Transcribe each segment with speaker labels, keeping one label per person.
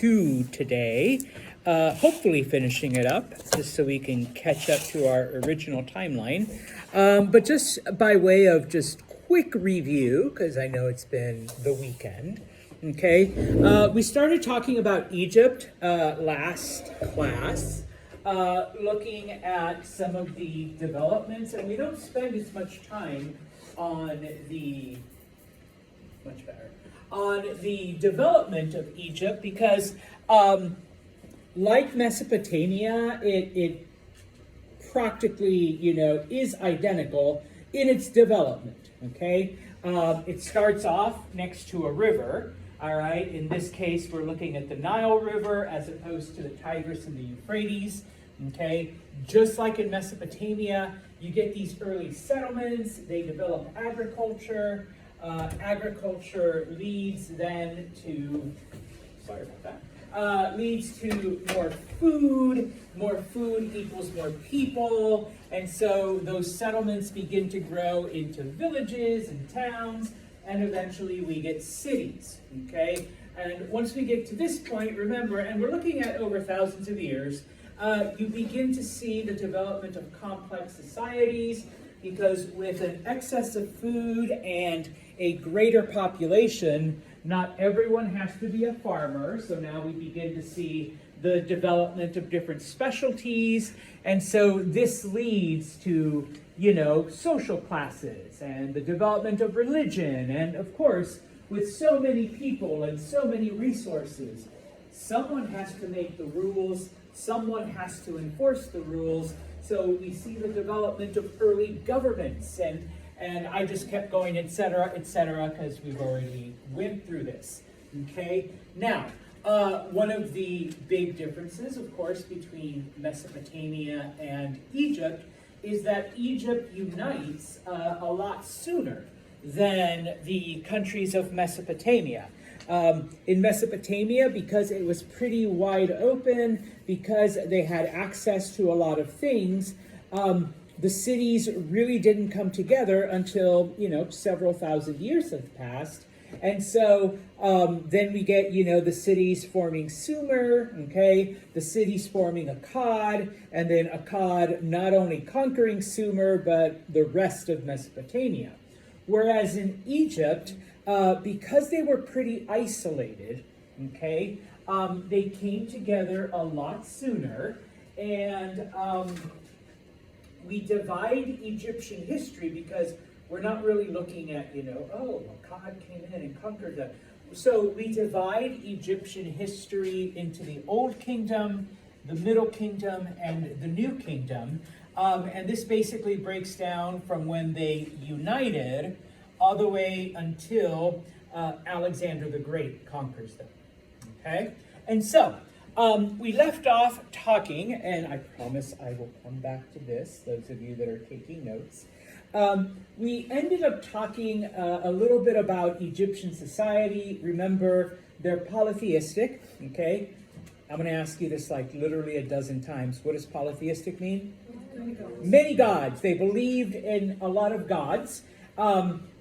Speaker 1: 2 today, hopefully finishing it up just so we can catch up to our original timeline. But just by way of just quick review, because I know it's been the weekend, okay? We started talking about Egypt last class, looking at some of the developments, and we don't spend as much time on the development of Egypt because, like Mesopotamia, it practically, is identical in its development, okay? It starts off next to a river, all right? In this case, we're looking at the Nile River as opposed to the Tigris and the Euphrates, okay? Just like in Mesopotamia, you get these early settlements, they develop agriculture. Agriculture leads then to, leads to more food equals more people, and so those settlements begin to grow into villages and towns, and eventually we get cities, okay? And once we get to this point, remember, and we're looking at over thousands of years, you begin to see the development of complex societies, because with an excess of food and a greater population, not everyone has to be a farmer, so now we begin to see the development of different specialties, and so this leads to, social classes and the development of religion, and of course, with so many people and so many resources, someone has to make the rules, someone has to enforce the rules. So we see the development of early governments, and I just kept going, et cetera, because we've already went through this, okay? Now, one of the big differences, of course, between Mesopotamia and Egypt is that Egypt unites a lot sooner than the countries of Mesopotamia. In Mesopotamia, because it was pretty wide open, because they had access to a lot of things, the cities really didn't come together until, several thousand years have passed. And so then we get, the cities forming Sumer, okay, the cities forming Akkad, and then Akkad not only conquering Sumer, but the rest of Mesopotamia. Whereas in Egypt, because they were pretty isolated, okay, they came together a lot sooner, and we divide Egyptian history because we're not really looking at, God came in and conquered them. So we divide Egyptian history into the Old Kingdom, the Middle Kingdom, and the New Kingdom. And this basically breaks down from when they united all the way until Alexander the Great conquers them, okay? And so, we left off talking, and I promise I will come back to this, those of you that are taking notes. We ended up talking a little bit about Egyptian society. Remember, they're polytheistic, okay? I'm going to ask you this like literally a dozen times. What does polytheistic mean?
Speaker 2: Many gods.
Speaker 1: Many gods. They believed in a lot of gods.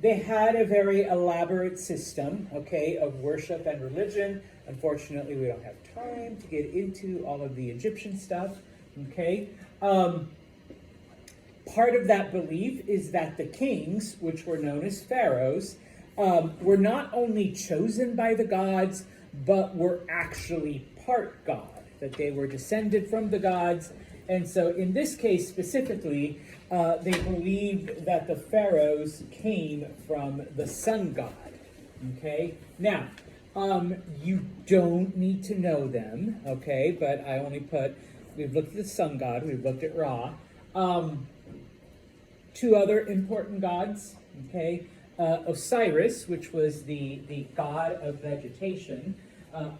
Speaker 1: They had a very elaborate system, okay, of worship and religion. Unfortunately, we don't have time to get into all of the Egyptian stuff, okay? Part of that belief is that the kings, which were known as pharaohs, were not only chosen by the gods, but were actually part god, that they were descended from the gods. And so in this case specifically, they believed that the pharaohs came from the sun god, okay? Now, you don't need to know them, okay? But I only we've looked at the sun god, we've looked at Ra. Two other important gods, okay? Osiris, which was the god of vegetation.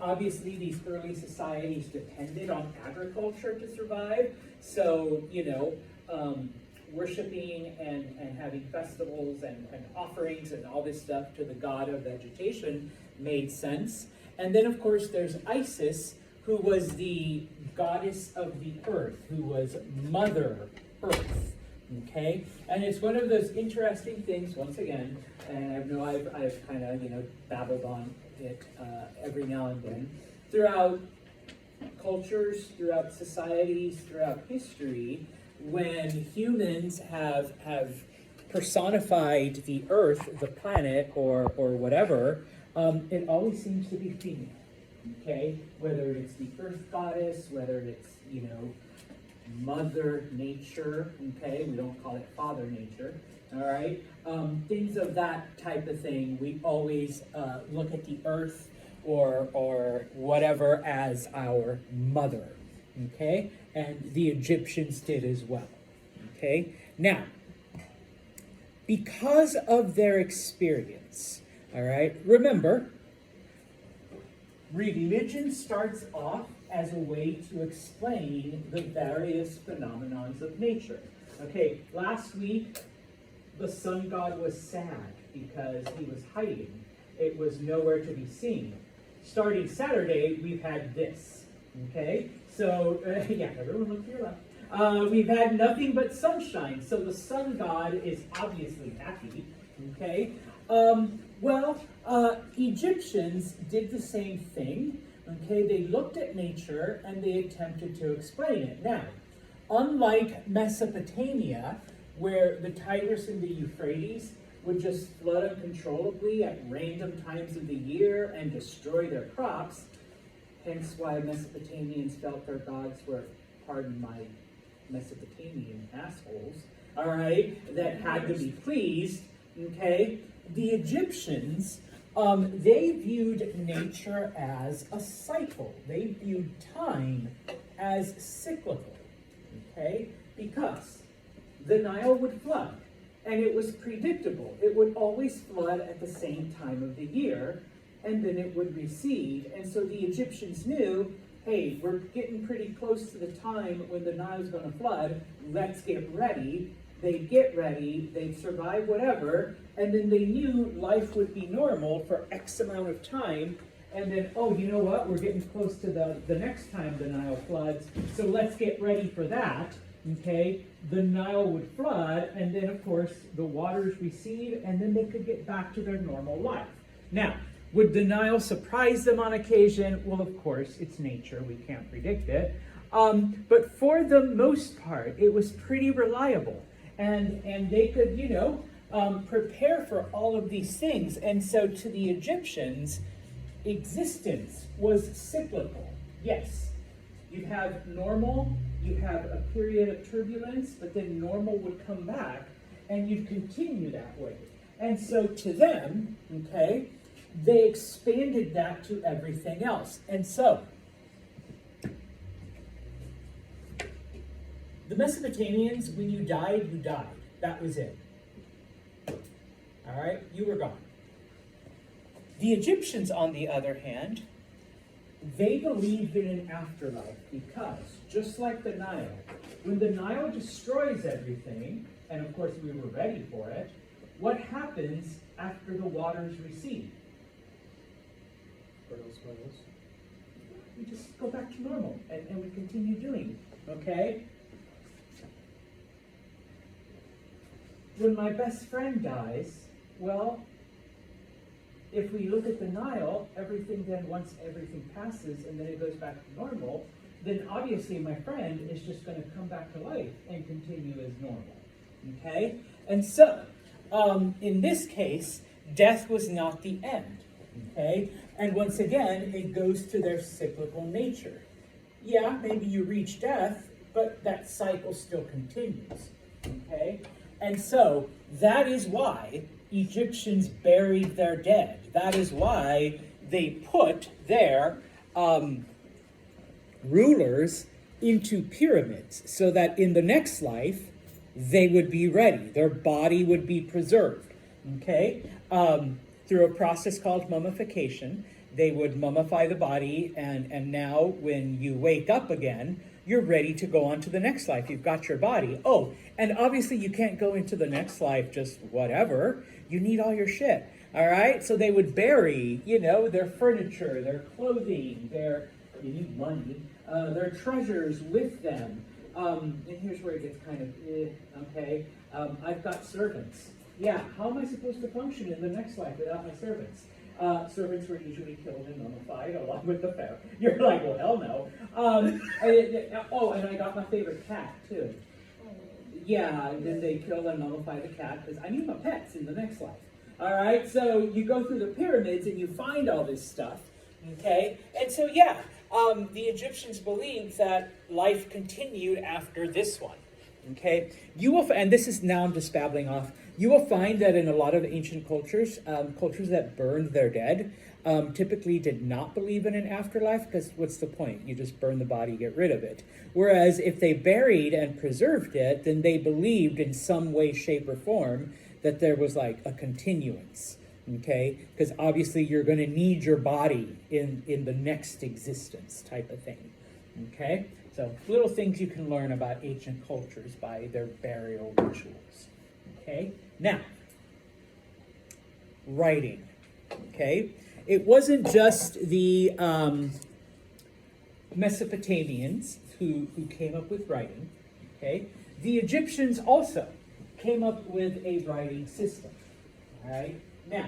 Speaker 1: Obviously, these early societies depended on agriculture to survive. So, worshiping and having festivals and offerings and all this stuff to the god of vegetation made sense. And then, of course, there's Isis, who was the goddess of the earth, who was Mother Earth. Okay, and it's one of those interesting things. Once again, and I know I've kind of babbled on it every now and then. throughout cultures, throughout societies, throughout history, when humans have personified the earth, the planet, or whatever, it always seems to be female. Okay? Whether it's the earth goddess, whether it's, Mother Nature, okay? We don't call it Father Nature, all right? Things of that type of thing, we always look at the earth or whatever as our mother, okay? And the Egyptians did as well, okay? Now, because of their experience, all right, remember, religion starts off as a way to explain the various phenomena of nature. Okay, last week, the sun god was sad because he was hiding. It was nowhere to be seen. Starting Saturday, we've had this, okay? So, yeah, everyone look to your left. We've had nothing but sunshine, so the sun god is obviously happy, okay? Egyptians did the same thing, okay? They looked at nature and they attempted to explain it. Now, unlike Mesopotamia, where the Tigris and the Euphrates would just flood uncontrollably at random times of the year and destroy their crops, hence why Mesopotamians felt their gods were, pardon my Mesopotamian assholes, all right, that had to be pleased, okay? The Egyptians, they viewed nature as a cycle. They viewed time as cyclical, okay? Because the Nile would flood, and it was predictable. It would always flood at the same time of the year, and then it would recede. And so the Egyptians knew, hey, we're getting pretty close to the time when the Nile's going to flood. Let's get ready. They'd get ready, they'd survive whatever, and then they knew life would be normal for X amount of time, and then, oh, you know what, we're getting close to the next time the Nile floods, so let's get ready for that, okay? The Nile would flood, and then, of course, the waters recede, and then they could get back to their normal life. Now, would the Nile surprise them on occasion? Well, of course, it's nature, we can't predict it, but for the most part, it was pretty reliable. And they could, prepare for all of these things. And so to the Egyptians, existence was cyclical. Yes, you have normal, you have a period of turbulence, but then normal would come back, and you'd continue that way. And so to them, okay, they expanded that to everything else. And so, the Mesopotamians, when you died, you died. That was it. All right? You were gone. The Egyptians, on the other hand, they believed in an afterlife because, just like the Nile, when the Nile destroys everything, and of course we were ready for it, what happens after the waters recede? We just go back to normal, and we continue doing it, okay? When my best friend dies, well, if we look at the Nile, everything then, once everything passes and then it goes back to normal, then obviously my friend is just going to come back to life and continue as normal, okay? And so, in this case, death was not the end, okay? And once again, it goes to their cyclical nature. Yeah, maybe you reach death, but that cycle still continues, okay? And so, that is why Egyptians buried their dead. That is why they put their rulers into pyramids, so that in the next life, they would be ready. Their body would be preserved, okay? Through a process called mummification, they would mummify the body, and now when you wake up again, you're ready to go on to the next life. You've got your body. Oh, and obviously you can't go into the next life just whatever. You need all your shit, all right? So they would bury, their furniture, their clothing, you need money, their treasures with them. And here's where it gets kind of, okay? I've got servants. Yeah, how am I supposed to function in the next life without my servants? Servants were usually killed and mummified along with the pharaoh. You're like, well, hell no. Oh, and I got my favorite cat too. Yeah, and then they kill and mummify the cat because I need my pets in the next life. All right, so you go through the pyramids and you find all this stuff. Okay, and so yeah, the Egyptians believed that life continued after this one. Okay, you will, and this is now I'm just babbling off. You will find that in a lot of ancient cultures, cultures that burned their dead, typically did not believe in an afterlife because what's the point? You just burn the body, get rid of it. Whereas if they buried and preserved it, then they believed in some way, shape, or form that there was like a continuance. Okay, because obviously you're going to need your body in the next existence type of thing. Okay, so little things you can learn about ancient cultures by their burial rituals. Okay, now writing. Okay, it wasn't just the Mesopotamians who came up with writing. Okay, the Egyptians also came up with a writing system. All right. Now,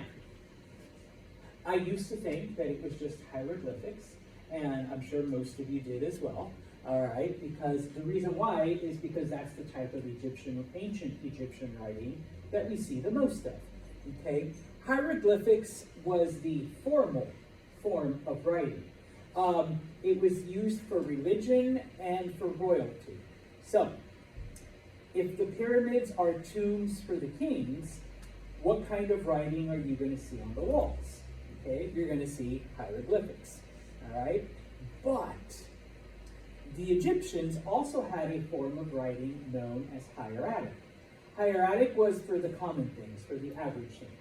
Speaker 1: I used to think that it was just hieroglyphics, and I'm sure most of you did as well, all right, because the reason why is because that's the type of ancient Egyptian writing that we see the most of, okay? Hieroglyphics was the formal form of writing. It was used for religion and for royalty. So, if the pyramids are tombs for the kings, what kind of writing are you going to see on the walls? Okay, you're going to see hieroglyphics, all right? But the Egyptians also had a form of writing known as hieratic. Hieratic was for the common things, for the average things,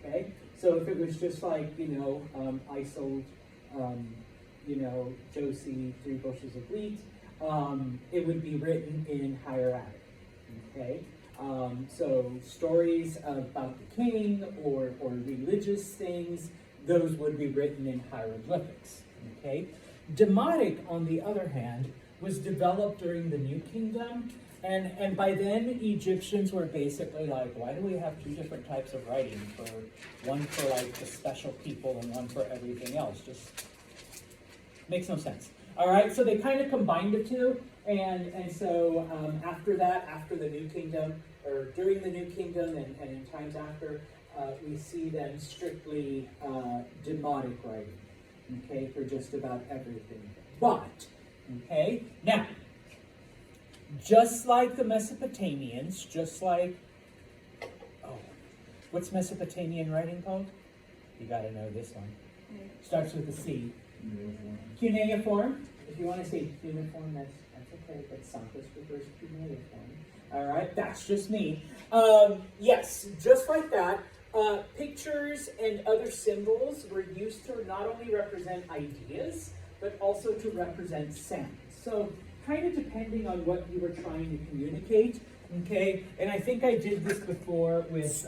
Speaker 1: okay? So if it was just like, I sold, Josie 3 bushels of wheat, it would be written in hieratic, okay? So stories about the king or religious things, those would be written in hieroglyphics, okay? Demotic, on the other hand, was developed during the New Kingdom, and by then Egyptians were basically like, why do we have 2 different types of writing? One for like the special people and one for everything else? Just makes no sense. All right, so they kind of combined the two, and so after that, after the New Kingdom, or during the New Kingdom and in times after, we see then strictly demotic writing, okay, for just about everything. But, okay, now, just like the Mesopotamians, what's Mesopotamian writing called? You gotta know this one. Starts with a C. Cuneiform. If you want to say cuneiform, that's okay, but Santos prefers cuneiform. All right, that's just me. Yes, just like that, pictures and other symbols were used to not only represent ideas, but also to represent sound. So kind of depending on what you were trying to communicate, okay? And I think I did this before with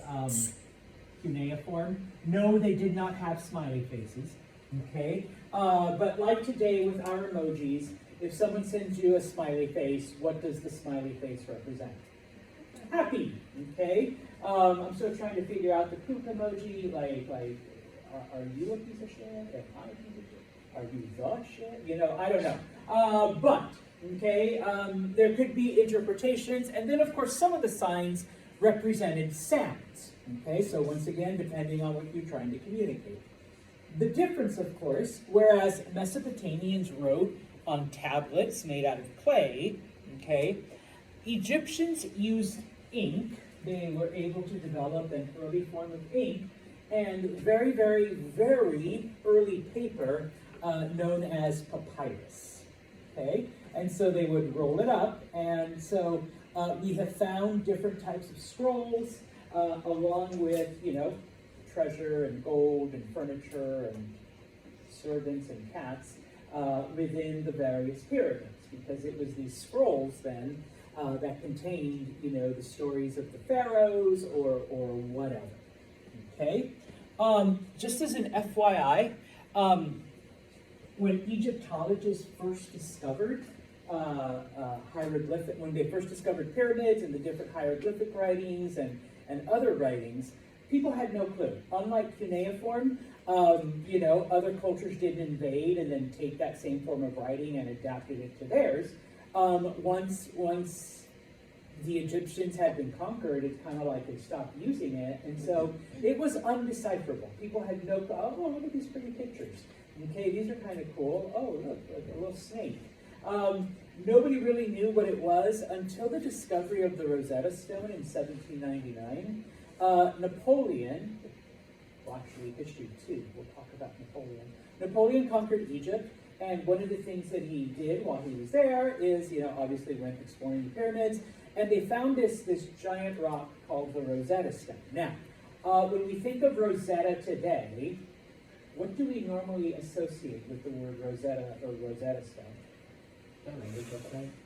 Speaker 1: cuneiform. No, they did not have smiley faces, okay? But like today with our emojis, if someone sends you a smiley face, what does the smiley face represent? Happy, okay? I'm still trying to figure out the poop emoji, like, are you a piece of shit? Am I a piece of shit? Are you the shit? I don't know. But, okay, there could be interpretations, and then of course some of the signs represented sounds, okay? So once again, depending on what you're trying to communicate. The difference, of course, whereas Mesopotamians wrote on tablets made out of clay, okay, Egyptians used ink. They were able to develop an early form of ink and very, very, very early paper known as papyrus, okay? And so they would roll it up, and so we have found different types of scrolls along with, treasure and gold and furniture and servants and cats within the various pyramids, because it was these scrolls then that contained, the stories of the pharaohs or whatever. Okay, just as an FYI, when Egyptologists first discovered hieroglyphic, when they first discovered pyramids and the different hieroglyphic writings and other writings, people had no clue. Unlike cuneiform, You know, other cultures didn't invade and then take that same form of writing and adapted it to theirs. Once the Egyptians had been conquered, it's kind of like they stopped using it, and so it was undecipherable. People had no, oh, look at these pretty pictures. Okay, these are kind of cool. Oh, look, like a little snake. Nobody really knew what it was until the discovery of the Rosetta Stone in 1799. Napoleon, well, actually history too, we'll talk about Napoleon. Napoleon conquered Egypt, and one of the things that he did while he was there is, you know, obviously went exploring the pyramids, and they found this giant rock called the Rosetta Stone. Now, when we think of Rosetta today, what do we normally associate with the word Rosetta or Rosetta Stone?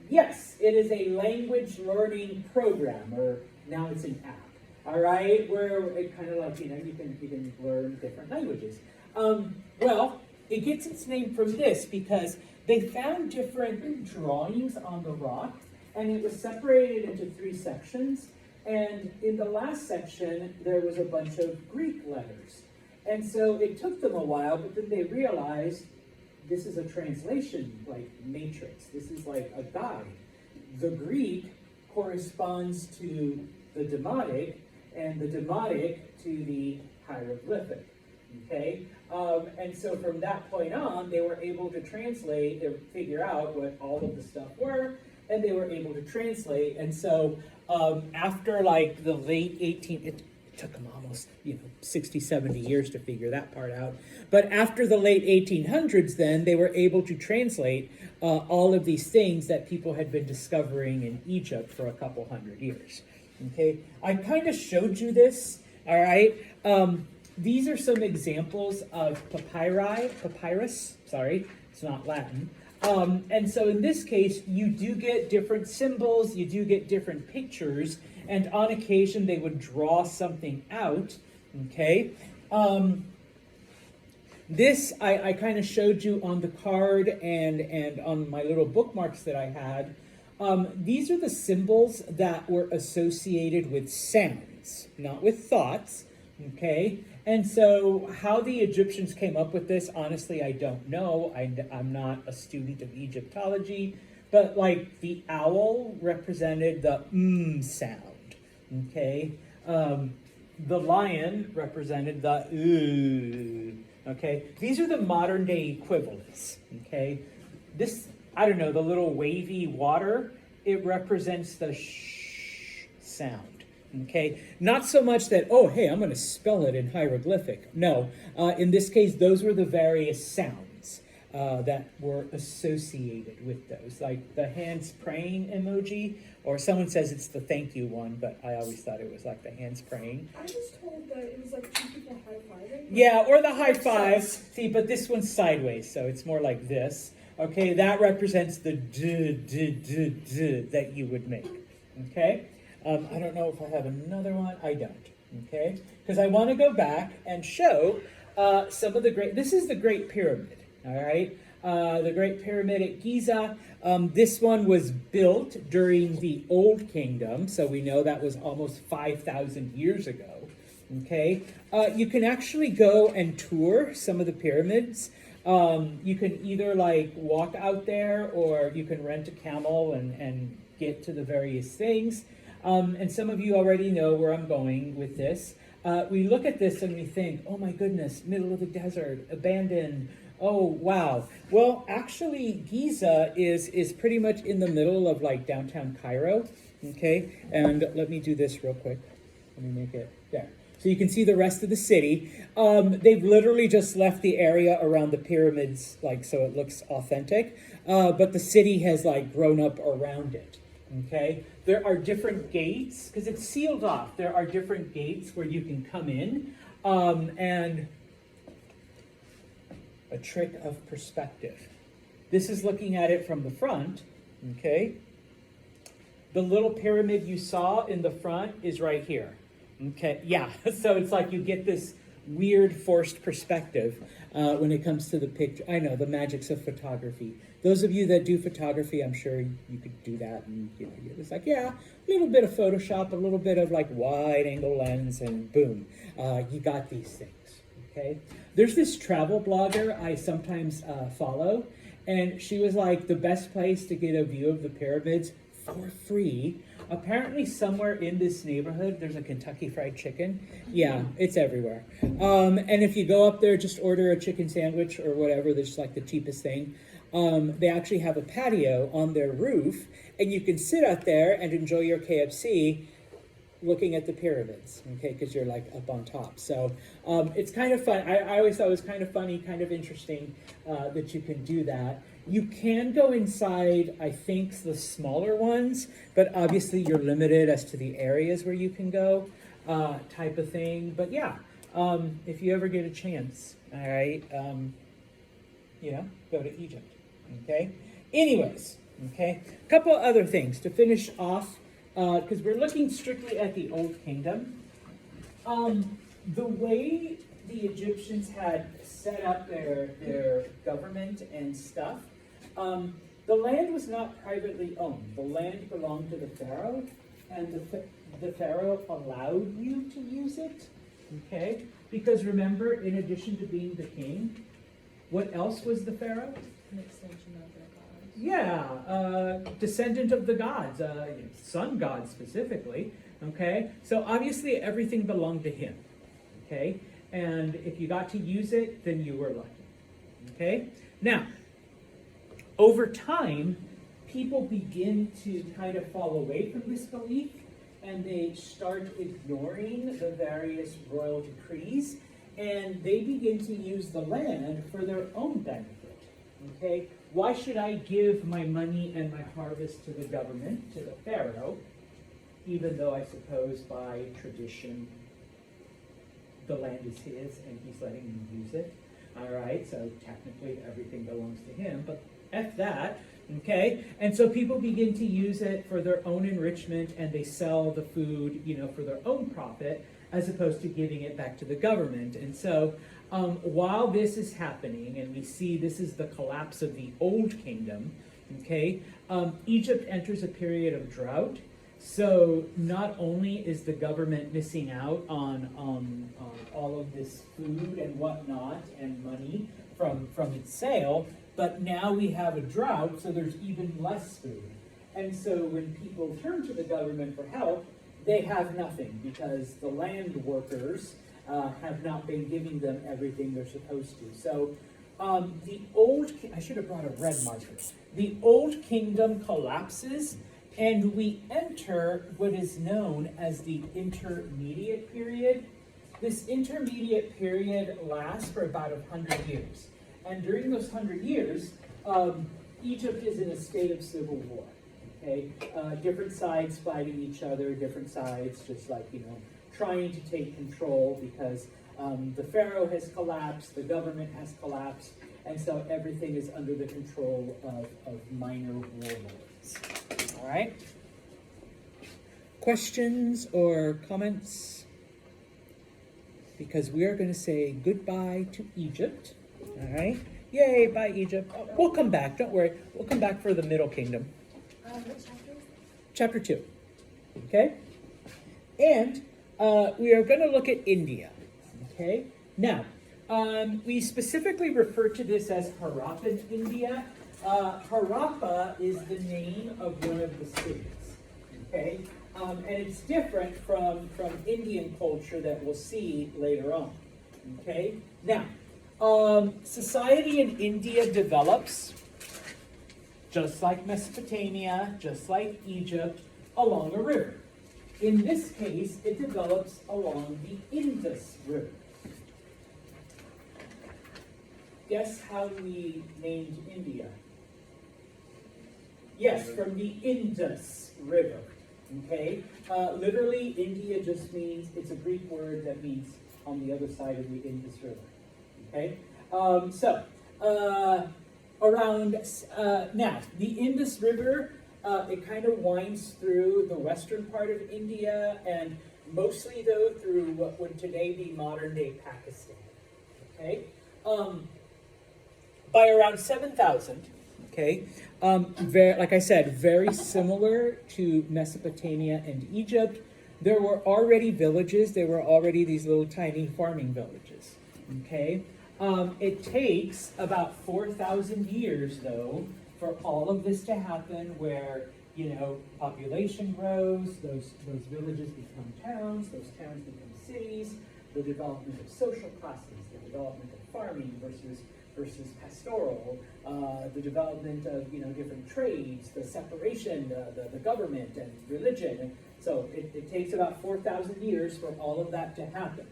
Speaker 1: Yes, it is a language learning program, or now it's an app. All right, where it kind of like, you know, you can learn different languages. Well, it gets its name from this because they found different drawings on the rock, and it was separated into 3 sections. And in the last section, there was a bunch of Greek letters. And so it took them a while, but then they realized this is a translation, like matrix. This is like a guide. The Greek corresponds to the Demotic, and the Demotic to the hieroglyphic. Okay? And so from that point on, they were able to translate and figure out what all of the stuff were, and they were able to translate. And so after like the late 18th, it took them almost, 60, 70 years to figure that part out. But after the late 1800s, then they were able to translate all of these things that people had been discovering in Egypt for a couple hundred years. Okay, I kind of showed you this, all right? These are some examples of papyrus, sorry, it's not Latin. And so in this case, you do get different symbols, you do get different pictures, and on occasion they would draw something out, okay? This I kind of showed you on the card and on my little bookmarks that I had. These are the symbols that were associated with sounds, not with thoughts, okay? And so how the Egyptians came up with this, honestly, I don't know. I'm not a student of Egyptology, but like the owl represented the sound, okay? The lion represented the okay? These are the modern day equivalents, okay? This, I don't know, the little wavy water, it represents the sh sound, okay? Not so much that, oh, hey, I'm gonna spell it in hieroglyphic. No, in this case, those were the various sounds that were associated with those, like the hands praying emoji, or someone says it's the thank you one, but I always thought it was like the hands praying.
Speaker 2: I was told that it was like 2 people high-fiving.
Speaker 1: Yeah, or the high five. See, but this one's sideways, so it's more like this. Okay, that represents the d that you would make. Okay, I don't know if I have another one. I don't. Okay, because I want to go back and show some of the great. This is the Great Pyramid. All right, the Great Pyramid at Giza. This one was built during the Old Kingdom, so we know that was almost 5,000 years ago. Okay, you can actually go and tour some of the pyramids. You can either like walk out there, or you can rent a camel and get to the various things. And some of you already know where I'm going with this. We look at this and we think, oh my goodness, middle of the desert, abandoned. Oh, wow. Well, actually, Giza is pretty much in the middle of like downtown Cairo. Okay, and let me do this real quick. Let me make it there. So you can see the rest of the city. They've literally just left the area around the pyramids, like, so it looks authentic. But the city has like grown up around it, okay? There are different gates, because it's sealed off. There are different gates where you can come in. And a trick of perspective. This is looking at it from the front, okay? The little pyramid you saw in the front is right here. Okay, yeah, so it's like you get this weird forced perspective when it comes to the picture. I know, the magics of photography. Those of you that do photography, I'm sure you could do that, and you're just like, yeah, a little bit of Photoshop, a little bit of like wide angle lens, and boom, you got these things, okay? There's this travel blogger I sometimes follow, and she was like, the best place to get a view of the pyramids for free. Apparently somewhere in this neighborhood, there's a Kentucky Fried Chicken. Yeah, it's everywhere. And if you go up there, just order a chicken sandwich or whatever, that's like the cheapest thing. They actually have a patio on their roof, and you can sit out there and enjoy your KFC looking at the pyramids, okay, because you're like up on top. So it's kind of fun. I always thought it was kind of funny, kind of interesting that you can do that. You can go inside, I think, the smaller ones, but obviously you're limited as to the areas where you can go, type of thing. But yeah, if you ever get a chance, all right, go to Egypt, okay? Anyways, okay, a couple other things to finish off, because we're looking strictly at the Old Kingdom. The way the Egyptians had set up their government and stuff, the land was not privately owned. The land belonged to the pharaoh, and the pharaoh allowed you to use it, okay? Because remember, in addition to being the king, what else was the pharaoh?
Speaker 2: An extension of their gods.
Speaker 1: Yeah, descendant of the gods, sun god specifically, okay? So obviously everything belonged to him, okay? And if you got to use it, then you were lucky, okay? Now, over time, people begin to kind of fall away from this belief, and they start ignoring the various royal decrees, and they begin to use the land for their own benefit, okay? Why should I give my money and my harvest to the government, to the pharaoh, even though I suppose by tradition the land is his and he's letting me use it? All right, so technically everything belongs to him, but F that, okay? And so people begin to use it for their own enrichment, and they sell the food, for their own profit, as opposed to giving it back to the government. And so while this is happening, and we see this is the collapse of the Old Kingdom, okay, Egypt enters a period of drought. So not only is the government missing out on all of this food and whatnot and money from its sale, but now we have a drought, so there's even less food. And so when people turn to the government for help, they have nothing because the land workers have not been giving them everything they're supposed to. So I should have brought a red marker. The Old Kingdom collapses, and we enter what is known as the intermediate period. This intermediate period lasts for about 100 years. And during those 100 years, Egypt is in a state of civil war. Okay, different sides fighting each other, different sides just trying to take control because the pharaoh has collapsed, the government has collapsed, and so everything is under the control of minor warlords. All right? Questions or comments? Because we are going to say goodbye to Egypt. All right? Yay, bye Egypt. We'll come back, don't worry. We'll come back for the Middle Kingdom.
Speaker 2: What chapter is that?
Speaker 1: Chapter 2. Okay? And we are going to look at India. Okay? Now, we specifically refer to this as Harappan India. Harappa is the name of one of the cities. Okay? And it's different from Indian culture that we'll see later on. Okay? Now, society in India develops just like Mesopotamia, just like Egypt, along a river. In this case, it develops along the Indus River. Guess how we named India? Yes, from the Indus River. Okay? Literally, India just means, it's a Greek word that means on the other side of the Indus River. Okay? Now, the Indus River, it kind of winds through the western part of India, and mostly, though, through what would today be modern-day Pakistan. Okay? By around 7,000, okay, like I said, very similar to Mesopotamia and Egypt, there were already villages, there were already these little tiny farming villages. Okay? It takes about 4,000 years, though, for all of this to happen where, population grows, those villages become towns, those towns become cities, the development of social classes, the development of farming versus pastoral, the development of, different trades, the separation, the government and religion. So it takes about 4,000 years for all of that to happen.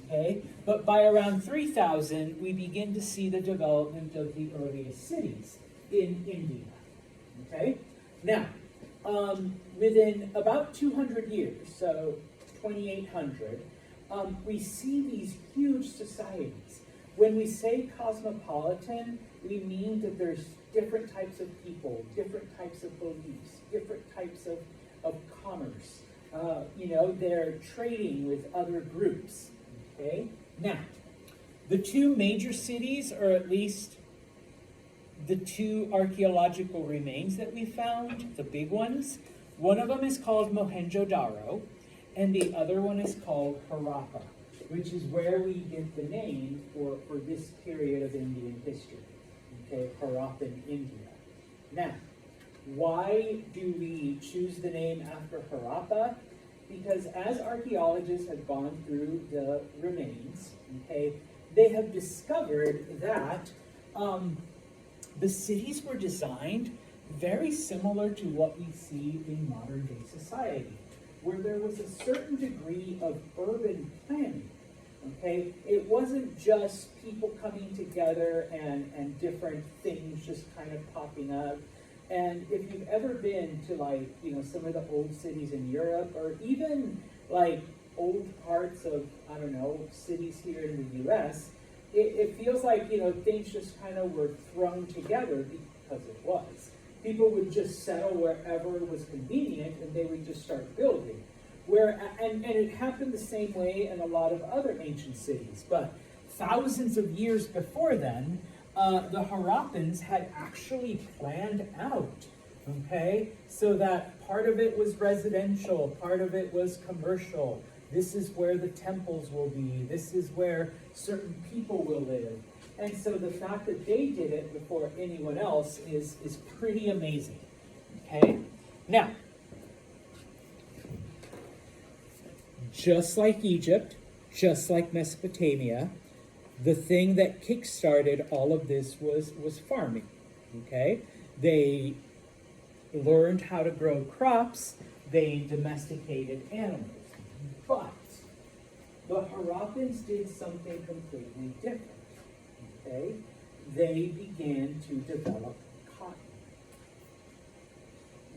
Speaker 1: Okay, but by around 3,000, we begin to see the development of the earliest cities in India. Okay, now, within about 200 years, so 2,800, we see these huge societies. When we say cosmopolitan, we mean that there's different types of people, different types of beliefs, different types of commerce. They're trading with other groups. Okay, now, the two major cities, or at least the two archaeological remains that we found, the big ones, one of them is called Mohenjo-Daro, and the other one is called Harappa, which is where we get the name for this period of Indian history, okay, Harappan India. Now, why do we choose the name after Harappa? Because as archaeologists have gone through the remains, okay, they have discovered that the cities were designed very similar to what we see in modern day society, where there was a certain degree of urban planning. Okay, it wasn't just people coming together and different things just kind of popping up. And if you've ever been to some of the old cities in Europe, or even old parts of, cities here in the US, it feels like, things just kind of were thrown together because it was. People would just settle wherever was convenient and they would just start building. And it happened the same way in a lot of other ancient cities, but thousands of years before then, the Harappans had actually planned out, okay? So that part of it was residential, part of it was commercial. This is where the temples will be. This is where certain people will live. And so the fact that they did it before anyone else is pretty amazing, okay? Now, just like Egypt, just like Mesopotamia, the thing that kick-started all of this was farming, okay? They learned how to grow crops, they domesticated animals. But the Harappans did something completely different, okay? They began to develop cotton.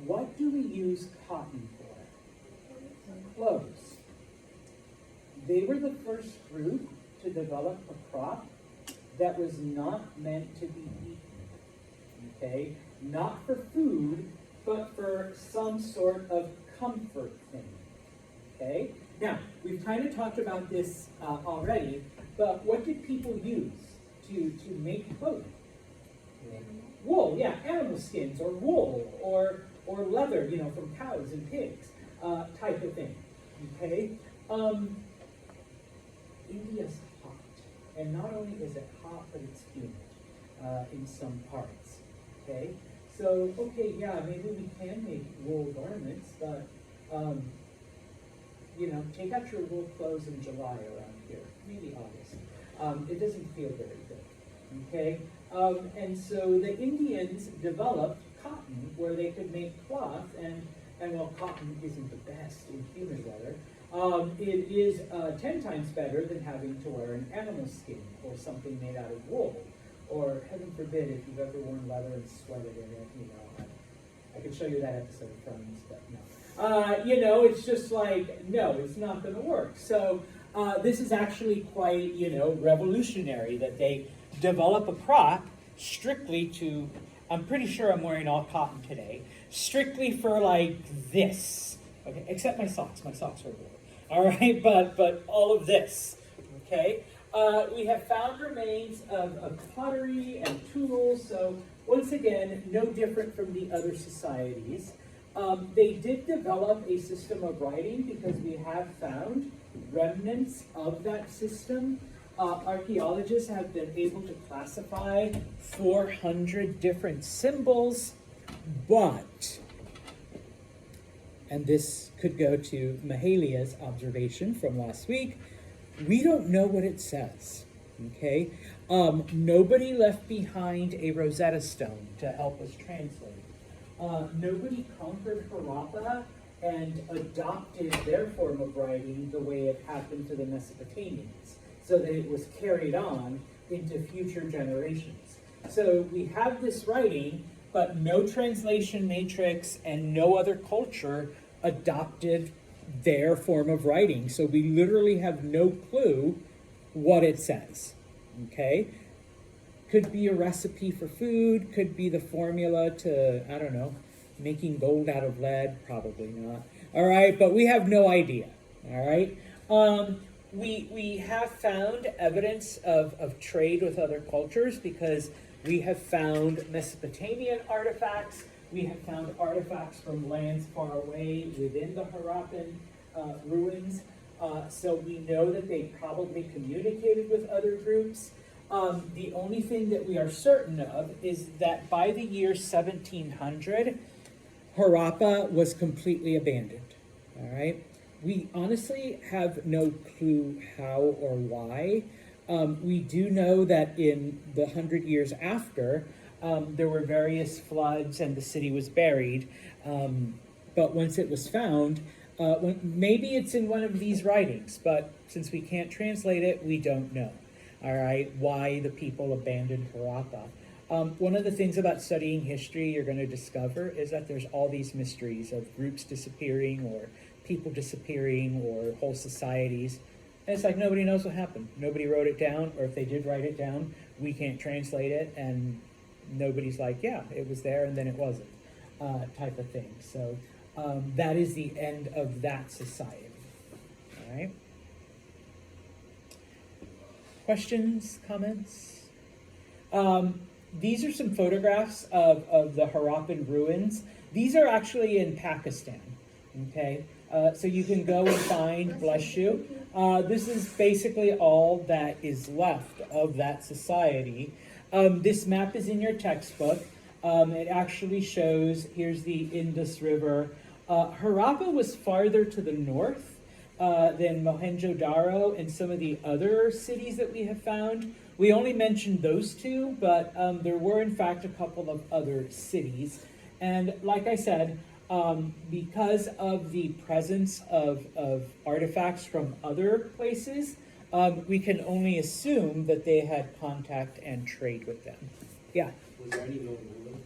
Speaker 1: What do we use cotton for? Clothes. They were the first group to develop a crop that was not meant to be eaten, okay? Not for food, but for some sort of comfort thing, okay? Now, we've kind of talked about this already, but what did people use to make clothing? Wool, yeah, animal skins, or wool, or leather, from cows and pigs, type of thing, okay? India's hot, and not only is it hot, but it's humid in some parts, okay? So, okay, yeah, maybe we can make wool garments, but, take out your wool clothes in July around here, maybe August. It doesn't feel very good, okay? And so the Indians developed cotton where they could make cloth, and while cotton isn't the best in humid weather, it is 10 times better than having to wear an animal skin or something made out of wool. Or, heaven forbid, if you've ever worn leather and sweated in it, I could show you that episode of Friends, but no. It's just like, no, it's not going to work. So this is actually quite, revolutionary that they develop a crop strictly to, I'm pretty sure I'm wearing all cotton today, strictly for this. Okay, except my socks. My socks are wool. All right, but all of this. Okay, we have found remains of pottery and tools. So once again, no different from the other societies. They did develop a system of writing because we have found remnants of that system Archaeologists have been able to classify 400 different symbols, but, and this could go to Mahalia's observation from last week, we don't know what it says, okay? Nobody left behind a Rosetta Stone to help us translate. Nobody conquered Harappa and adopted their form of writing the way it happened to the Mesopotamians, so that it was carried on into future generations. So we have this writing, but no translation matrix and no other culture adopted their form of writing. So we literally have no clue what it says, okay? Could be a recipe for food, could be the formula to, I don't know, making gold out of lead, probably not. All right, but we have no idea, all right? We have found evidence of trade with other cultures because we have found Mesopotamian artifacts. We have found artifacts from lands far away within the Harappan ruins. So we know that they probably communicated with other groups. The only thing that we are certain of is that by the year 1700, Harappa was completely abandoned, all right? We honestly have no clue how or why. We do know that in the 100 years after, there were various floods and the city was buried. But once it was found, maybe it's in one of these writings, but since we can't translate it, we don't know, all right, why the people abandoned Harappa. One of the things about studying history you're going to discover is that there's all these mysteries of groups disappearing or people disappearing or whole societies. And it's like nobody knows what happened. Nobody wrote it down, or if they did write it down, we can't translate it, and nobody's like, yeah, it was there and then it wasn't, type of thing. So that is the end of that society. All right. Questions, comments? These are some photographs of the Harappan ruins. These are actually in Pakistan, okay? So you can go and find, bless you. This is basically all that is left of that society. This map is in your textbook. It actually shows, here's the Indus River. Harappa was farther to the north than Mohenjo-Daro and some of the other cities that we have found. We only mentioned those two, but there were in fact a couple of other cities. And like I said, because of the presence of artifacts from other places, we can only assume that they had contact and trade with them. Yeah?
Speaker 3: Was there any known ruler?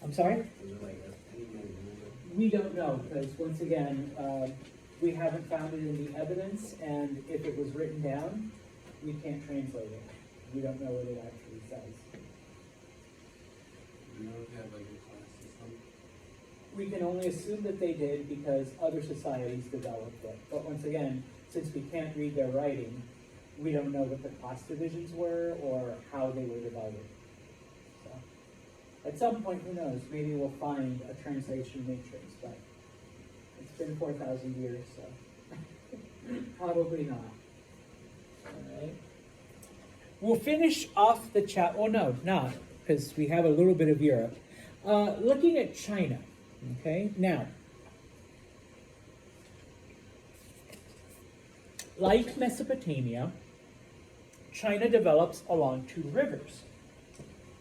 Speaker 1: I'm sorry?
Speaker 3: Was there like any known ruler?
Speaker 1: We don't know, because once again, we haven't found it in the evidence, and if it was written down, we can't translate it. We don't know what it actually says.
Speaker 3: Do you know if they have like a class system?
Speaker 1: We can only assume that they did because other societies developed it. But once again, since we can't read their writing, we don't know what the class divisions were or how they were divided. So, at some point, who knows? Maybe we'll find a translation matrix, but it's been 4,000 years, so probably not. All right. We'll finish off the chat. Oh, no, not, because we have a little bit of Europe. Looking at China, okay? Now, like Mesopotamia, China develops along two rivers.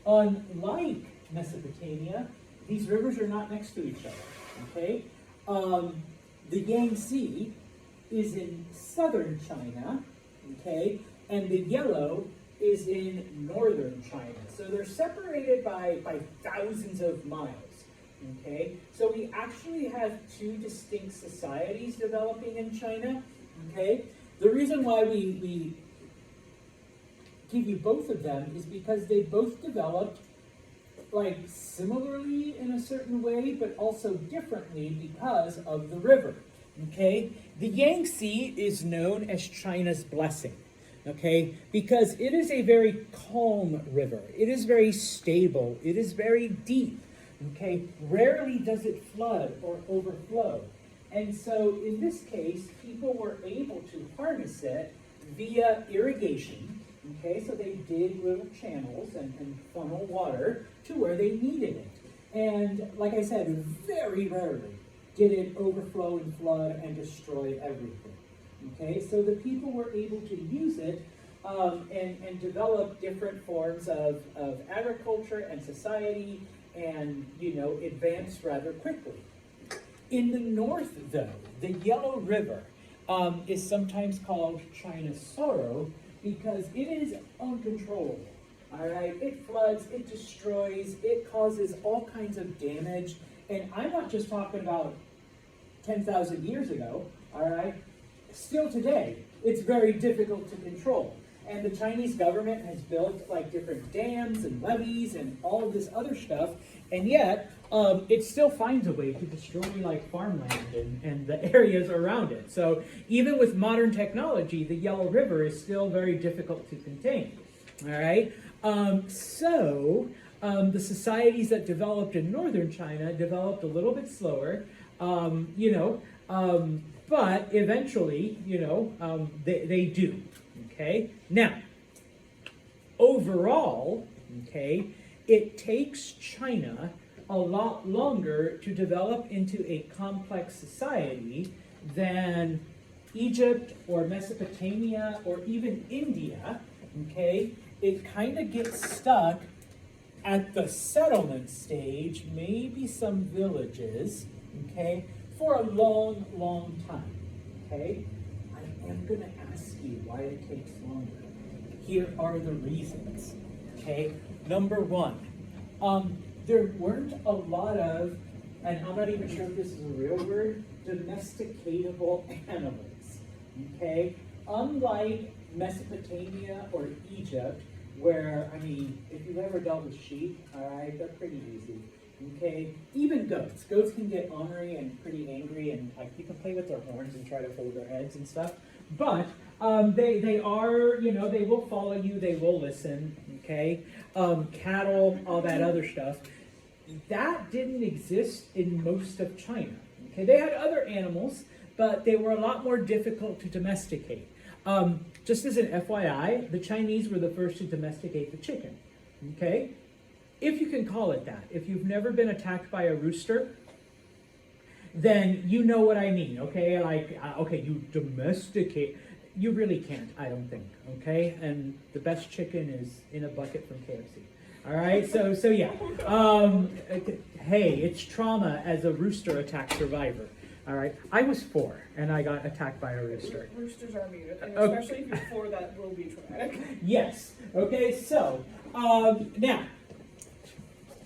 Speaker 1: Unlike Mesopotamia, these rivers are not next to each other, okay? The Yangtze is in southern China, okay? And the yellow is in northern China. So they're separated by thousands of miles, okay? So we actually have two distinct societies developing in China, okay? The reason why we give you both of them is because they both developed like similarly in a certain way, but also differently because of the river, okay? The Yangtze is known as China's blessing. Okay, because it is a very calm river. It is very stable. It is very deep. Okay, rarely does it flood or overflow. And so in this case, people were able to harness it via irrigation Okay, so they dig little channels and funnel water to where they needed it. And like I said, very rarely did it overflow and flood and destroy everything. Okay, so the people were able to use it and develop different forms of agriculture and society and, advance rather quickly. In the north, though, the Yellow River is sometimes called China's sorrow because it is uncontrollable. All right, it floods, it destroys, it causes all kinds of damage. And I'm not just talking about 10,000 years ago, all right? Still today, it's very difficult to control. And the Chinese government has built like different dams and levees and all of this other stuff, and yet it still finds a way to destroy like farmland and the areas around it. So even with modern technology, the Yellow River is still very difficult to contain. All right. The societies that developed in northern China developed a little bit slower, but eventually, they do. Okay. Now, overall, okay, it takes China a lot longer to develop into a complex society than Egypt or Mesopotamia or even India. Okay, it kind of gets stuck at the settlement stage, maybe some villages, okay, for a long, long time, okay? I am going to ask you why it takes longer. Here are the reasons, okay? Number one, there weren't a lot of, and I'm not even sure if this is a real word, domesticatable animals, okay? Unlike Mesopotamia or Egypt, where, if you've ever dealt with sheep, all right, they're pretty easy, okay? Even goats. Goats can get ornery and pretty angry, and like you can play with their horns and try to hold their heads and stuff. But they are, they will follow you, they will listen, okay? Cattle, all that other stuff. That didn't exist in most of China, okay? They had other animals, but they were a lot more difficult to domesticate. Just as an FYI, the Chinese were the first to domesticate the chicken, okay? If you can call it that. If you've never been attacked by a rooster, then you know what I mean, okay? Okay, you domesticate. You really can't, I don't think, okay? And the best chicken is in a bucket from KFC. All right, so yeah. Hey, it's trauma as a rooster attack survivor. All right, I was 4 and I got attacked by a rooster.
Speaker 4: Roosters are muted, and especially if you're 4, that will be traumatic.
Speaker 1: Yes. Okay, so now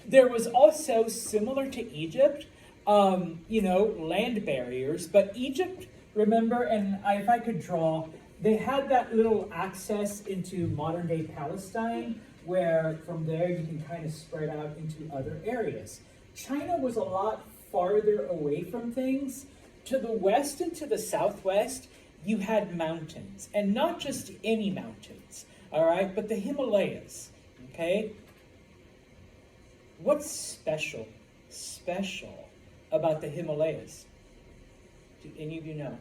Speaker 1: there was also, similar to Egypt, land barriers, but Egypt, remember, and if I could draw, they had that little access into modern day Palestine where from there you can kind of spread out into other areas. China was a lot farther away from things. To the west and to the southwest, you had mountains, and not just any mountains, all right, but the Himalayas, okay? What's special about the Himalayas? Do any of you know?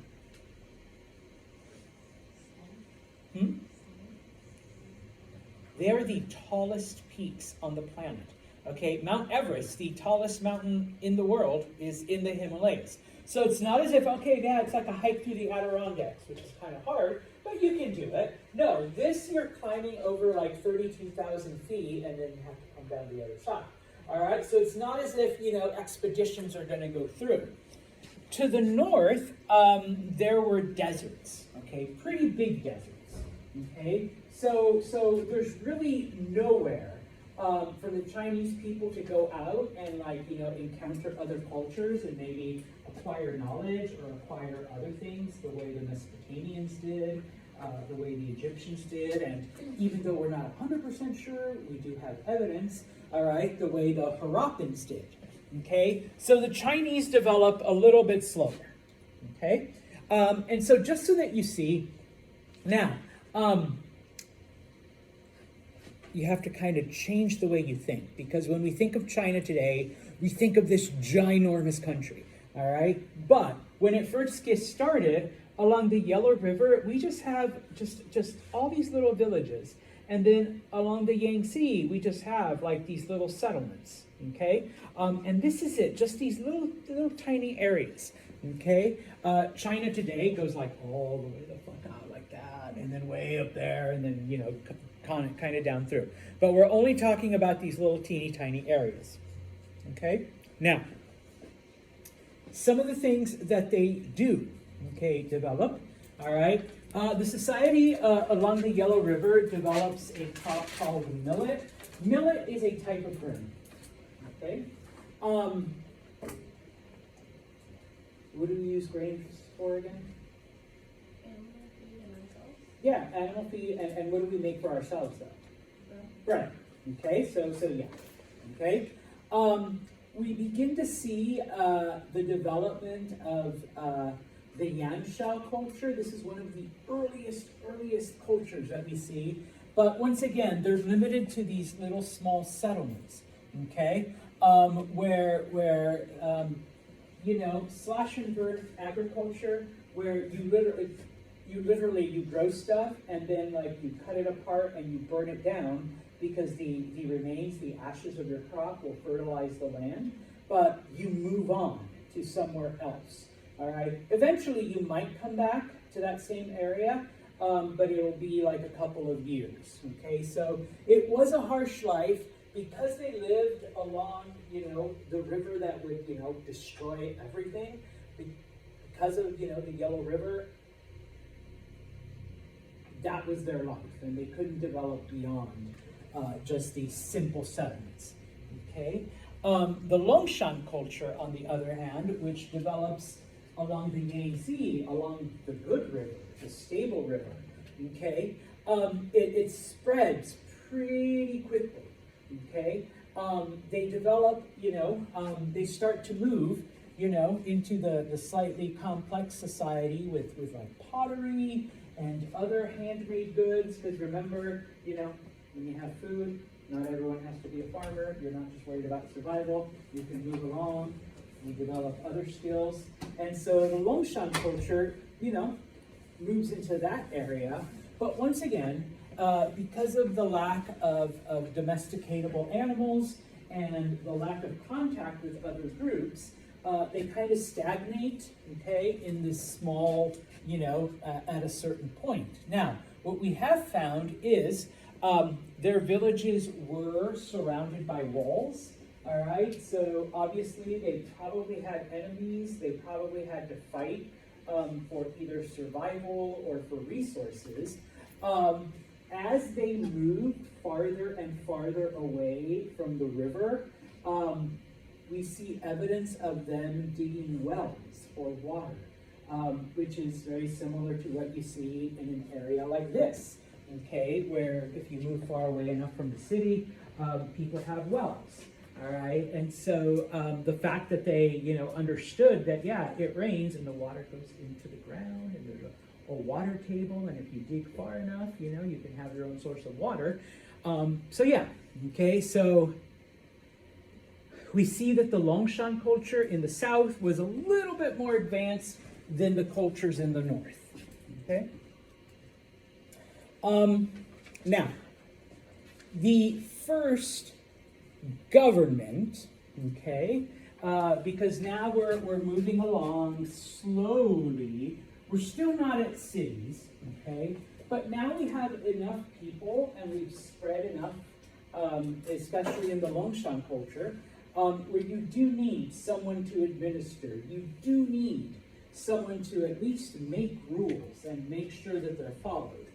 Speaker 1: They are the tallest peaks on the planet. Okay, Mount Everest, the tallest mountain in the world, is in the Himalayas. So it's not as if, okay, yeah, it's like a hike through the Adirondacks, which is kind of hard, but you can do it. No, this you're climbing over like 32,000 feet, and then you have to come down the other side. All right, so it's not as if, expeditions are going to go through. To the north, there were deserts, okay, pretty big deserts, okay? So there's really nowhere for the Chinese people to go out and encounter other cultures and maybe acquire knowledge or acquire other things the way the Mesopotamians did, the way the Egyptians did, and even though we're not 100% sure, we do have evidence, all right, the way the Harappans did, okay? So the Chinese develop a little bit slower, okay? And so just so that you see, now, you have to kind of change the way you think, because when we think of China today, we think of this ginormous country, all right? But when it first gets started along the Yellow River, we just have just all these little villages. And then along the Yangtze, we just have like these little settlements, okay? And this is it, just these little tiny areas, okay? China today goes like all the way the fuck out like that, and then way up there, and then, you know, kind of down through. But we're only talking about these little teeny tiny areas, okay? Now, some of the things that they do, okay, develop, all right? The society along the Yellow River develops a crop called millet. Millet is a type of grain, okay? What do we use grains for again?
Speaker 2: Animal feed and ourselves.
Speaker 1: Yeah, animal feed, and what do we make for ourselves though? Bread. Okay, so yeah, okay? We begin to see the development of the Yansha culture. This is one of the earliest cultures that we see. But once again, they're limited to these little small settlements, okay? Where you know, slash and burn agriculture, where you literally grow stuff and then like you cut it apart and you burn it down because the remains, the ashes of your crop will fertilize the land, but you move on to somewhere else. All right. Eventually, you might come back to that same area, but it'll be like a couple of years. Okay. So it was a harsh life because they lived along, you know, the river that would, you know, destroy everything. Because of, you know, the Yellow River, that was their life, and they couldn't develop beyond just these simple settlements. Okay. The Longshan culture, on the other hand, which develops along the Yangtze, along the good river, the stable river, okay, it spreads pretty quickly, okay. They develop, you know, they start to move, you know, into the slightly complex society with like pottery and other handmade goods, because remember, you know, when you have food, not everyone has to be a farmer. You're not just worried about survival. You can move along. You develop other skills. And so the Longshan culture, you know, moves into that area. But once again, because of the lack of domesticatable animals and the lack of contact with other groups, they kind of stagnate, okay, in this small, you know, at a certain point. Now, what we have found is their villages were surrounded by walls, all right? So obviously they probably had enemies, they probably had to fight for either survival or for resources. As they moved farther and farther away from the river, we see evidence of them digging wells for water, which is very similar to what you see in an area like this. Okay, where if you move far away enough from the city, people have wells, all right? And so the fact that they, you know, understood that, yeah, it rains and the water goes into the ground and there's a water table, and if you dig far enough, you know, you can have your own source of water. So yeah, okay, so we see that the Longshan culture in the south was a little bit more advanced than the cultures in the north, okay? Now, the first government, okay, because now we're moving along slowly. We're still not at cities, okay, but now we have enough people and we've spread enough, especially in the Longshan culture, where you do need someone to administer. You do need someone to at least make rules and make sure that they're followed.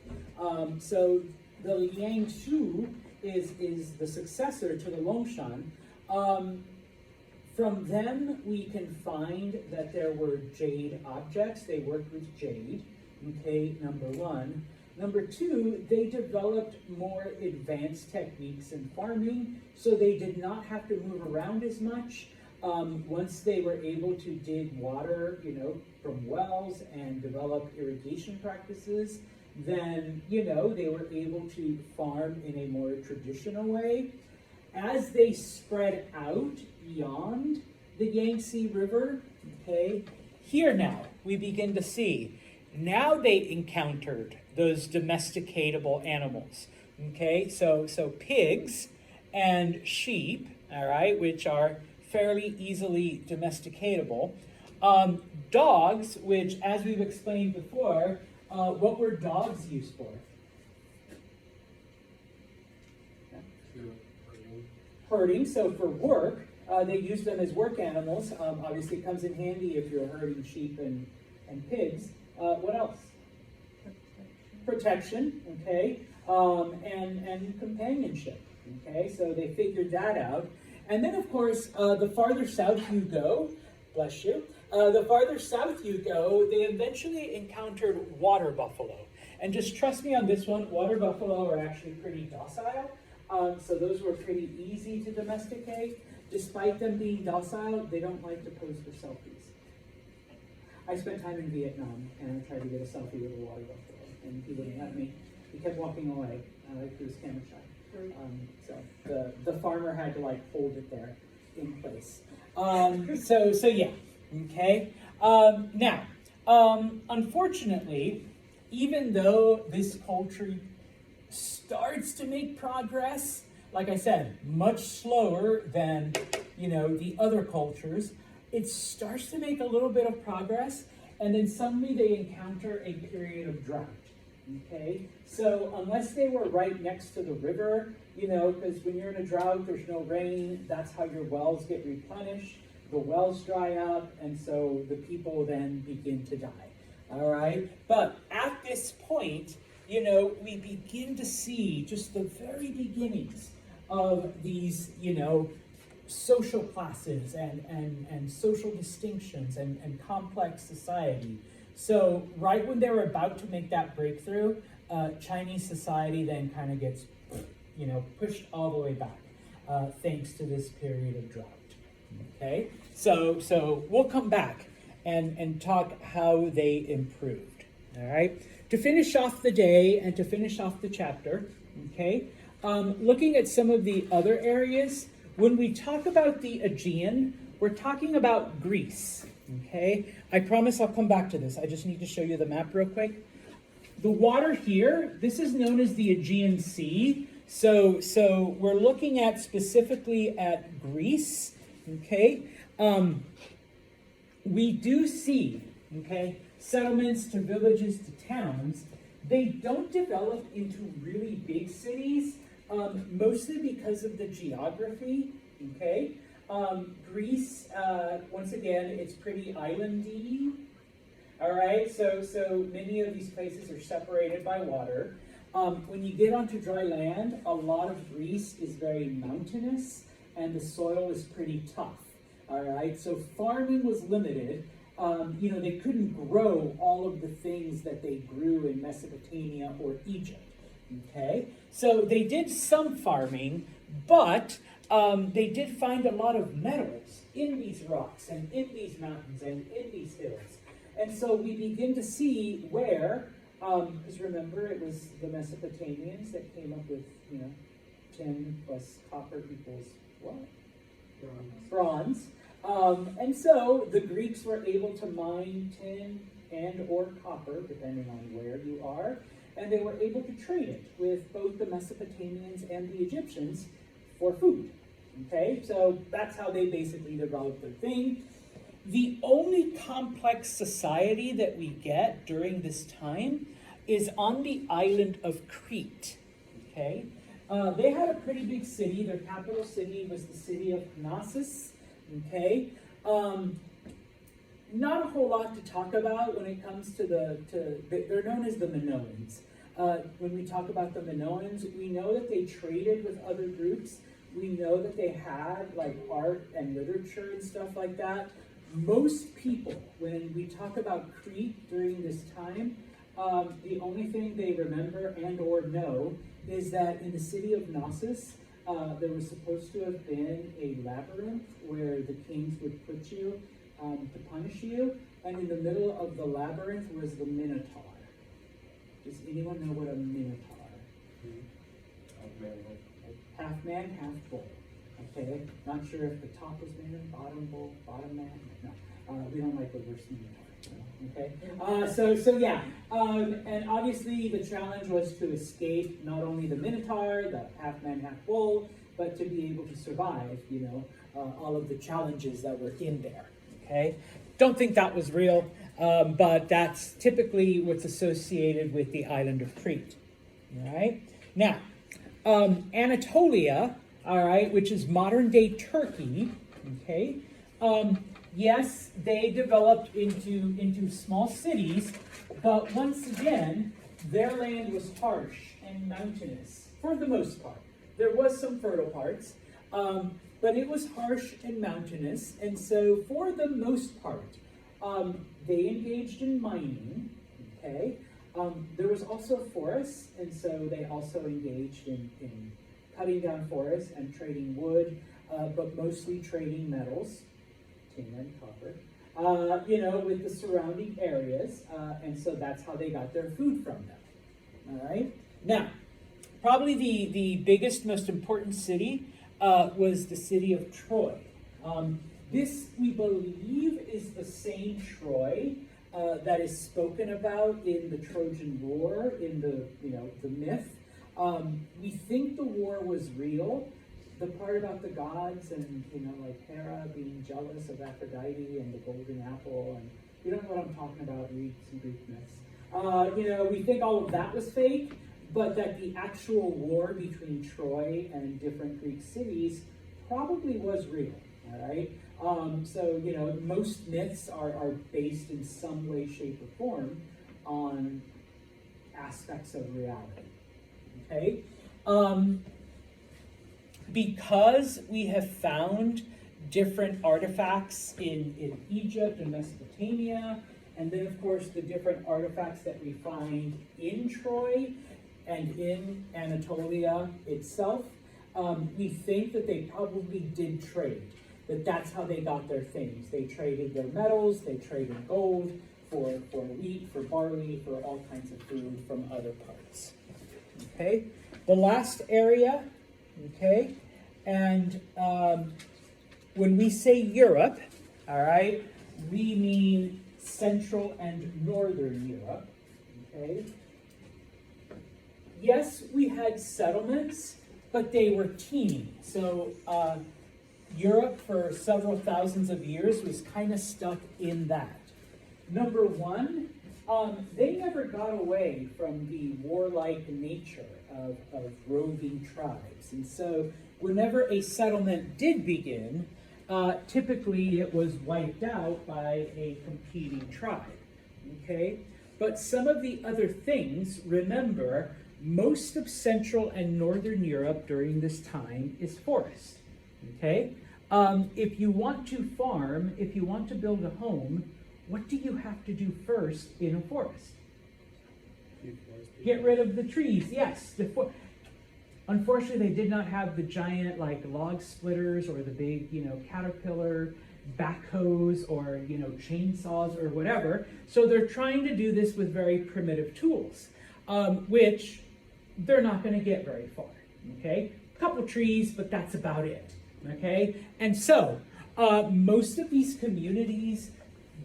Speaker 1: So the Liangshu is the successor to the Longshan. From them, we can find that there were jade objects. They worked with jade, okay, number one. Number two, they developed more advanced techniques in farming, so they did not have to move around as much. Once they were able to dig water, you know, from wells and develop irrigation practices, then, you know, they were able to farm in a more traditional way. As they spread out beyond the Yangtze River, okay, here now we begin to see, now they encountered those domesticatable animals, Okay, so pigs and sheep, all right, which are fairly easily domesticatable. Dogs, which, as we've explained before, what were dogs used for? Herding, so for work, they used them as work animals. Obviously, it comes in handy if you're herding sheep and pigs. What else? Protection, okay, and companionship, okay, so they figured that out. And then, of course, the farther south you go, bless you, the farther south you go, they eventually encountered water buffalo. And just trust me on this one, water buffalo are actually pretty docile, so those were pretty easy to domesticate. Despite them being docile, they don't like to pose for selfies. I spent time in Vietnam, and I tried to get a selfie with a water buffalo. And he wouldn't let me. He kept walking away. He was camera shy. So the farmer had to like hold it there in place. So yeah, okay. Now, unfortunately, even though this culture starts to make progress, like I said, much slower than the other cultures, it starts to make a little bit of progress, and then suddenly they encounter a period of drought. Okay, so unless they were right next to the river, because when you're in a drought, there's no rain, that's how your wells get replenished. The wells dry up, and so the people then begin to die. All right, but at this point, we begin to see just the very beginnings of these, social classes and social distinctions and complex society. So right when they were about to make that breakthrough, Chinese society then kind of gets, pushed all the way back, thanks to this period of drought. Okay, so we'll come back and talk how they improved. All right, to finish off the day and to finish off the chapter. Okay, looking at some of the other areas, when we talk about the Aegean, we're talking about Greece. Okay, I promise I'll come back to this. I just need to show you the map real quick. The water here, this is known as the Aegean Sea. So we're looking at specifically at Greece. Okay, we do see, settlements to villages to towns. They don't develop into really big cities, mostly because of the geography. Okay. Greece, once again, it's pretty islandy. All right, so many of these places are separated by water. When you get onto dry land, a lot of Greece is very mountainous, and the soil is pretty tough. All right, so farming was limited. They couldn't grow all of the things that they grew in Mesopotamia or Egypt. Okay, so they did some farming, but they did find a lot of metals in these rocks and in these mountains and in these hills. And so we begin to see where, because remember, it was the Mesopotamians that came up with, 10 plus copper equals what? Bronze. And so the Greeks were able to mine tin and or copper, depending on where you are, and they were able to trade it with both the Mesopotamians and the Egyptians for food. Okay, so that's how they basically developed their thing. The only complex society that we get during this time is on the island of Crete. Okay, they had a pretty big city. Their capital city was the city of Knossos. Okay, not a whole lot to talk about when it comes to they're known as the Minoans. When we talk about the Minoans, we know that they traded with other groups. We know that they had like art and literature and stuff like that. Most people, when we talk about Crete during this time, the only thing they remember and or know is that in the city of Knossos, there was supposed to have been a labyrinth where the kings would put you to punish you, and in the middle of the labyrinth was the Minotaur. Does anyone know what a Minotaur is? Half man, half bull. Okay, not sure if the top was man, bottom bull, bottom man. No, we don't like reverse Minotaur. Okay, so yeah, and obviously the challenge was to escape not only the Minotaur, the half man, half bull, but to be able to survive, all of the challenges that were in there. Okay, don't think that was real, but that's typically what's associated with the island of Crete. All right, now Anatolia, all right, which is modern day Turkey. Okay. Yes, they developed into small cities, but once again, their land was harsh and mountainous for the most part. There was some fertile parts, but it was harsh and mountainous, and so for the most part, they engaged in mining. Okay, there was also forests, and so they also engaged in cutting down forests and trading wood, but mostly trading metals. And copper, with the surrounding areas, and so that's how they got their food from them. All right. Now, probably the biggest, most important city was the city of Troy. This, we believe, is the same Troy that is spoken about in the Trojan War, in the myth. We think the war was real. The part about the gods and, like Hera being jealous of Aphrodite and the golden apple, and you don't know what I'm talking about, read some Greek myths. We think all of that was fake, but that the actual war between Troy and different Greek cities probably was real, all right? So, most myths are based in some way, shape, or form on aspects of reality, okay? Because we have found different artifacts in Egypt and Mesopotamia, and then of course the different artifacts that we find in Troy and in Anatolia itself, we think that they probably did trade, that's how they got their things. They traded their metals, they traded gold for wheat, for barley, for all kinds of food from other parts. Okay, the last area. Okay, and when we say Europe, all right, we mean Central and Northern Europe. Okay. Yes, we had settlements, but they were teeny. So Europe for several thousands of years was kind of stuck in that. Number one, they never got away from the warlike nature of roving tribes. And so whenever a settlement did begin, typically it was wiped out by a competing tribe. Okay? But some of the other things, remember, most of Central and Northern Europe during this time is forest. Okay? If you want to farm, if you want to build a home, what do you have to do first in a forest? Get rid of the trees, yes. Unfortunately, they did not have the giant log splitters or the big, caterpillar backhoes or, chainsaws or whatever. So they're trying to do this with very primitive tools, which they're not going to get very far, okay? A couple trees, but that's about it, okay? And so most of these communities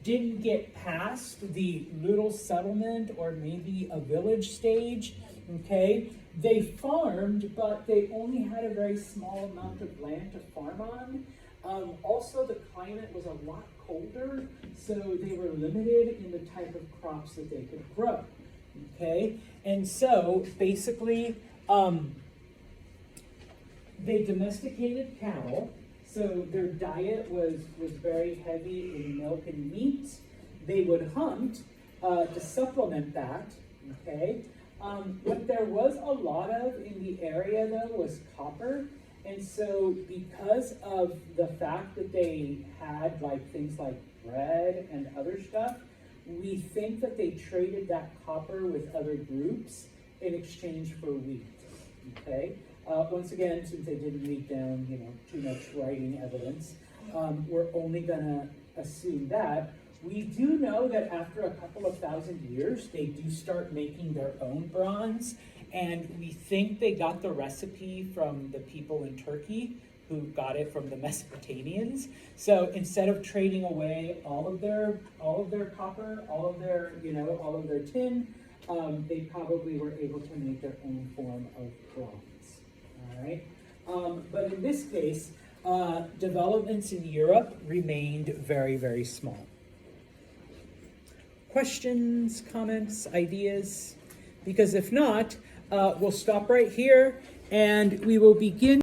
Speaker 1: didn't get past the little settlement or maybe a village stage, okay? They farmed, but they only had a very small amount of land to farm on. Also, the climate was a lot colder, so they were limited in the type of crops that they could grow, okay? And so, basically, they domesticated cattle. So their diet was very heavy in milk and meat. They would hunt to supplement that, okay? What there was a lot of in the area, though, was copper. And so because of the fact that they had things like bread and other stuff, we think that they traded that copper with other groups in exchange for wheat, okay? Once again, since they didn't leak down, too much writing evidence, we're only gonna assume that. We do know that after a couple of thousand years, they do start making their own bronze, and we think they got the recipe from the people in Turkey who got it from the Mesopotamians. So instead of trading away all of their copper, all of their tin, they probably were able to make their own form of bronze. All right. But in this case, developments in Europe remained very, very small. Questions, comments, ideas? Because if not, we'll stop right here and we will begin